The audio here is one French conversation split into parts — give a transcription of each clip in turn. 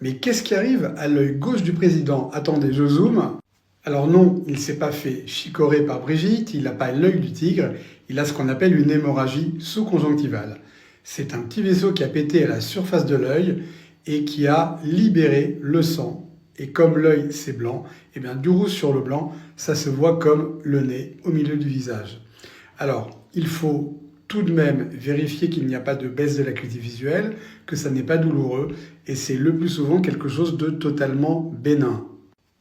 Mais qu'est-ce qui arrive à l'œil gauche du président? Attendez, je zoome. Alors non, il ne s'est pas fait chicorer par Brigitte, il n'a pas l'œil du tigre, il a ce qu'on appelle une hémorragie sous-conjonctivale. C'est un petit vaisseau qui a pété à la surface de l'œil et qui a libéré le sang. Et comme l'œil c'est blanc, et bien du rouge sur le blanc, ça se voit comme le nez au milieu du visage. Alors, il faut tout de même vérifier qu'il n'y a pas de baisse de l'acuité visuelle, que ça n'est pas douloureux, et c'est le plus souvent quelque chose de totalement bénin.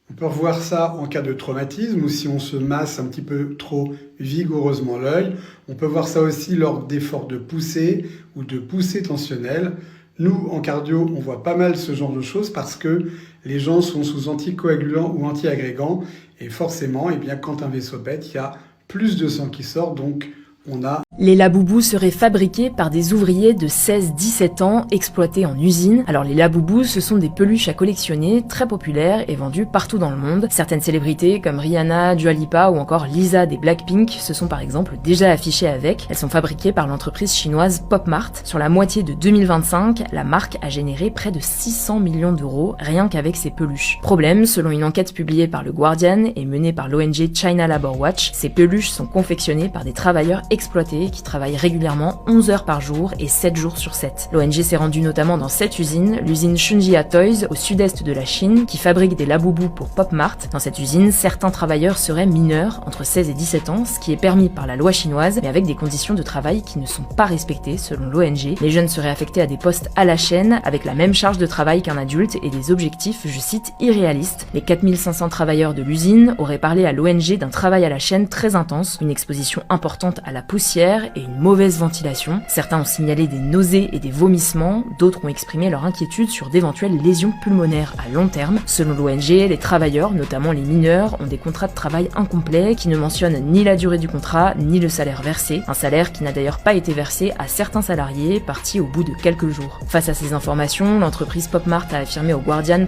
On peut revoir ça en cas de traumatisme ou si on se masse un petit peu trop vigoureusement l'œil. On peut voir ça aussi lors d'efforts de poussée ou de poussée tensionnelle. Nous, en cardio, on voit pas mal ce genre de choses parce que les gens sont sous anticoagulants ou antiagrégants et forcément, eh bien, quand un vaisseau pète, il y a plus de sang qui sort, donc on a... Les laboubous seraient fabriqués par des ouvriers de 16-17 ans exploités en usine. Alors les laboubous, ce sont des peluches à collectionner, très populaires et vendues partout dans le monde. Certaines célébrités comme Rihanna, Dua Lipa ou encore Lisa des Blackpink se sont par exemple déjà affichées avec. Elles sont fabriquées par l'entreprise chinoise Pop Mart. Sur la moitié de 2025, la marque a généré près de 600 millions d'euros rien qu'avec ces peluches. Problème, selon une enquête publiée par le Guardian et menée par l'ONG China Labor Watch, ces peluches sont confectionnées par des travailleurs exploités qui travaillent régulièrement 11 heures par jour et 7 jours sur 7. L'ONG s'est rendue notamment dans cette usine, l'usine Shunjia Toys au sud-est de la Chine, qui fabrique des laboubous pour Pop Mart. Dans cette usine, certains travailleurs seraient mineurs, entre 16 et 17 ans, ce qui est permis par la loi chinoise, mais avec des conditions de travail qui ne sont pas respectées selon l'ONG. Les jeunes seraient affectés à des postes à la chaîne, avec la même charge de travail qu'un adulte et des objectifs, je cite, irréalistes. Les 4500 travailleurs de l'usine auraient parlé à l'ONG d'un travail à la chaîne très intense, une exposition importante à la poussière et une mauvaise ventilation. Certains ont signalé des nausées et des vomissements, d'autres ont exprimé leur inquiétude sur d'éventuelles lésions pulmonaires à long terme. Selon l'ONG, les travailleurs, notamment les mineurs, ont des contrats de travail incomplets qui ne mentionnent ni la durée du contrat, ni le salaire versé. Un salaire qui n'a d'ailleurs pas été versé à certains salariés partis au bout de quelques jours. Face à ces informations, l'entreprise Pop Mart a affirmé au Guardian